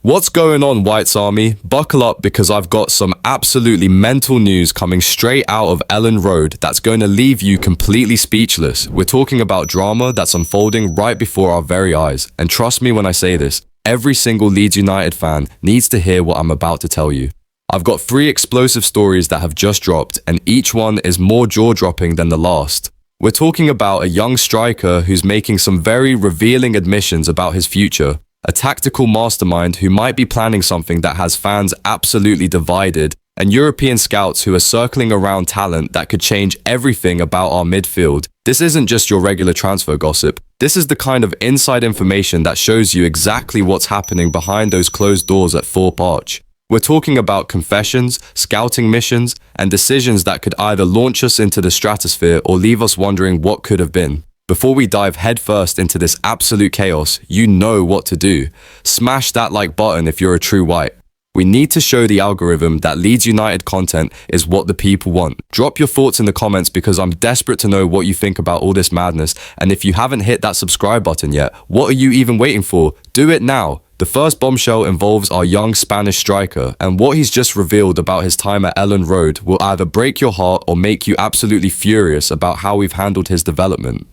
What's going on, Whites Army? Buckle up because I've got some absolutely mental news coming straight out of Elland Road that's going to leave you completely speechless. We're talking about drama that's unfolding right before our very eyes. And trust me when I say this, every single Leeds United fan needs to hear what I'm about to tell you. I've got 3 explosive stories that have just dropped, and each one is more jaw-dropping than the last. We're talking about a young striker who's making some very revealing admissions about his future. A tactical mastermind who might be planning something that has fans absolutely divided, and European scouts who are circling around talent that could change everything about our midfield. This isn't just your regular transfer gossip. This is the kind of inside information that shows you exactly what's happening behind those closed doors at Thorpe Arch. We're talking about confessions, scouting missions, and decisions that could either launch us into the stratosphere or leave us wondering what could have been. Before we dive headfirst into this absolute chaos, you know what to do. Smash that like button if you're a true white. We need to show the algorithm that Leeds United content is what the people want. Drop your thoughts in the comments because I'm desperate to know what you think about all this madness. And if you haven't hit that subscribe button yet, what are you even waiting for? Do it now. The first bombshell involves our young Spanish striker, and what he's just revealed about his time at Elland Road will either break your heart or make you absolutely furious about how we've handled his development.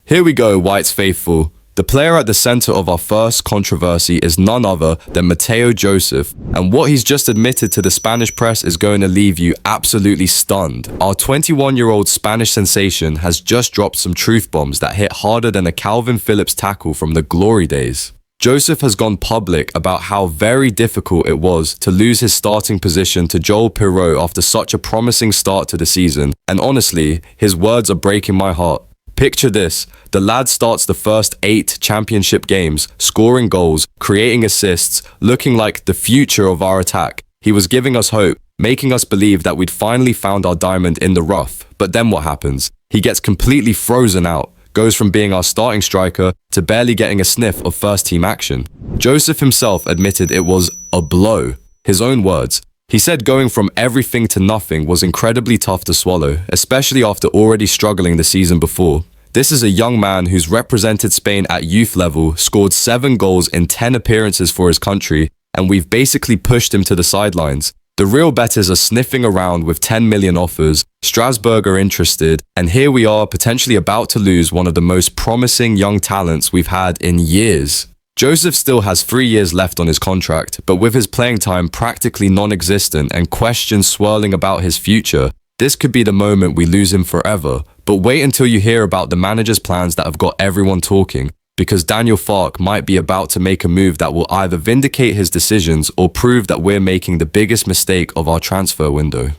Here we go, Whites faithful. The player at the centre of our first controversy is none other than Mateo Joseph, and what he's just admitted to the Spanish press is going to leave you absolutely stunned. Our 21-year-old Spanish sensation has just dropped some truth bombs that hit harder than a Calvin Phillips tackle from the glory days. Joseph has gone public about how very difficult it was to lose his starting position to Joel Pirot after such a promising start to the season, and honestly, his words are breaking my heart. Picture this, the lad starts the first 8 championship games, scoring goals, creating assists, looking like the future of our attack. He was giving us hope, making us believe that we'd finally found our diamond in the rough. But then what happens? He gets completely frozen out, goes from being our starting striker to barely getting a sniff of first-team action. Joseph himself admitted it was a blow. His own words. He said going from everything to nothing was incredibly tough to swallow, especially after already struggling the season before. This is a young man who's represented Spain at youth level, scored 7 goals in 10 appearances for his country, and we've basically pushed him to the sidelines. The real bettors are sniffing around with 10 million offers, Strasbourg are interested, and here we are potentially about to lose one of the most promising young talents we've had in years. Joseph still has 3 years left on his contract, but with his playing time practically non-existent and questions swirling about his future, this could be the moment we lose him forever. But wait until you hear about the manager's plans that have got everyone talking, because Daniel Farke might be about to make a move that will either vindicate his decisions or prove that we're making the biggest mistake of our transfer window.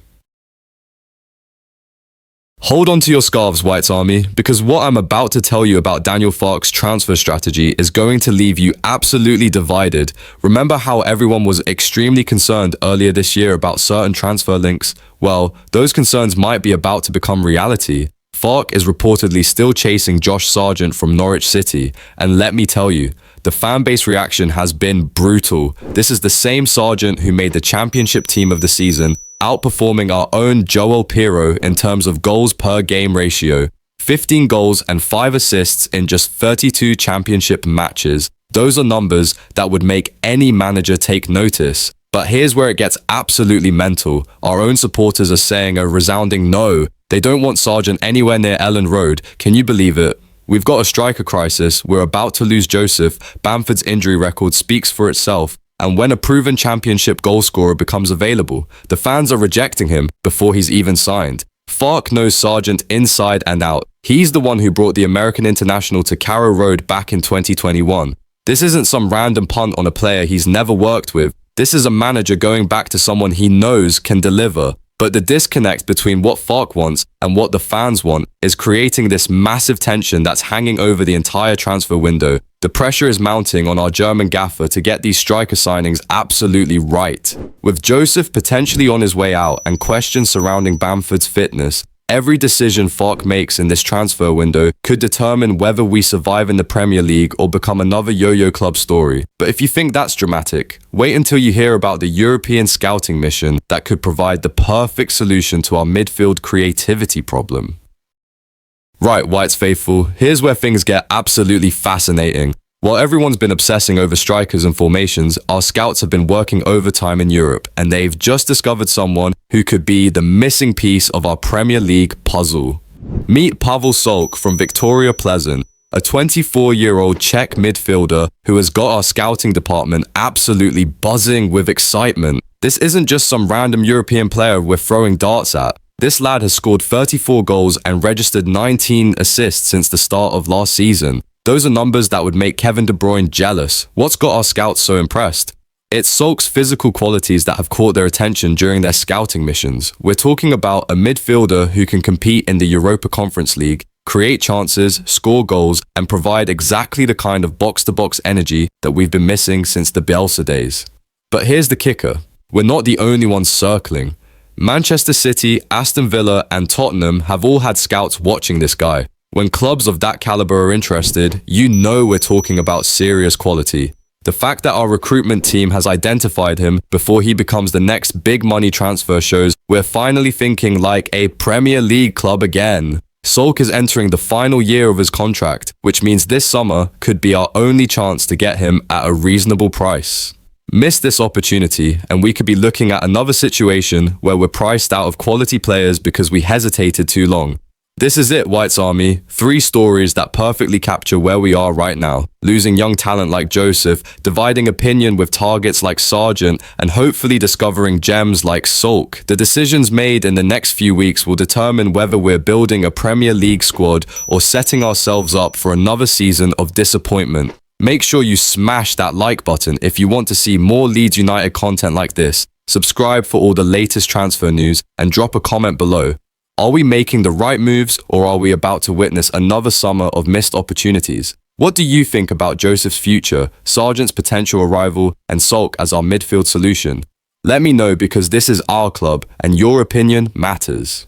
Hold on to your scarves, Whites Army, because what I'm about to tell you about Daniel Farke's transfer strategy is going to leave you absolutely divided. Remember how everyone was extremely concerned earlier this year about certain transfer links? Well, those concerns might be about to become reality. Farke is reportedly still chasing Josh Sargent from Norwich City, and let me tell you, the fanbase reaction has been brutal. This is the same Sargent who made the championship team of the season, outperforming our own Joel Pirot in terms of goals per game ratio. 15 goals and 5 assists in just 32 championship matches. Those are numbers that would make any manager take notice. But here's where it gets absolutely mental. Our own supporters are saying a resounding no. They don't want Sargent anywhere near Elland Road. Can you believe it? We've got a striker crisis. We're about to lose Joseph. Bamford's injury record speaks for itself. And when a proven championship goalscorer becomes available, the fans are rejecting him before he's even signed. Farke knows Sargent inside and out. He's the one who brought the American international to Carrow Road back in 2021. This isn't some random punt on a player he's never worked with. This is a manager going back to someone he knows can deliver. But the disconnect between what Farke wants and what the fans want is creating this massive tension that's hanging over the entire transfer window. The pressure is mounting on our German gaffer to get these striker signings absolutely right. With Joseph potentially on his way out and questions surrounding Bamford's fitness, every decision Farke makes in this transfer window could determine whether we survive in the Premier League or become another yo-yo club story. But if you think that's dramatic, wait until you hear about the European scouting mission that could provide the perfect solution to our midfield creativity problem. Right, Whites faithful, here's where things get absolutely fascinating. While everyone's been obsessing over strikers and formations, our scouts have been working overtime in Europe, and they've just discovered someone who could be the missing piece of our Premier League puzzle. Meet Pavel Solk from Victoria Pleasant, a 24-year-old Czech midfielder who has got our scouting department absolutely buzzing with excitement. This isn't just some random European player we're throwing darts at. This lad has scored 34 goals and registered 19 assists since the start of last season. Those are numbers that would make Kevin De Bruyne jealous. What's got our scouts so impressed? It's Solk's physical qualities that have caught their attention during their scouting missions. We're talking about a midfielder who can compete in the Europa Conference League, create chances, score goals, and provide exactly the kind of box-to-box energy that we've been missing since the Bielsa days. But here's the kicker. We're not the only ones circling. Manchester City, Aston Villa, and Tottenham have all had scouts watching this guy. When clubs of that caliber are interested, you know we're talking about serious quality. The fact that our recruitment team has identified him before he becomes the next big money transfer shows we're finally thinking like a Premier League club again. Solk is entering the final year of his contract, which means this summer could be our only chance to get him at a reasonable price. Miss this opportunity and we could be looking at another situation where we're priced out of quality players because we hesitated too long. This is it, White's Army. 3 stories that perfectly capture where we are right now. Losing young talent like Joseph, dividing opinion with targets like Sargent, and hopefully discovering gems like Solk. The decisions made in the next few weeks will determine whether we're building a Premier League squad or setting ourselves up for another season of disappointment. Make sure you smash that like button if you want to see more Leeds United content like this. Subscribe for all the latest transfer news and drop a comment below. Are we making the right moves, or are we about to witness another summer of missed opportunities? What do you think about Joseph's future, Sargent's potential arrival, and Solk as our midfield solution? Let me know, because this is our club and your opinion matters.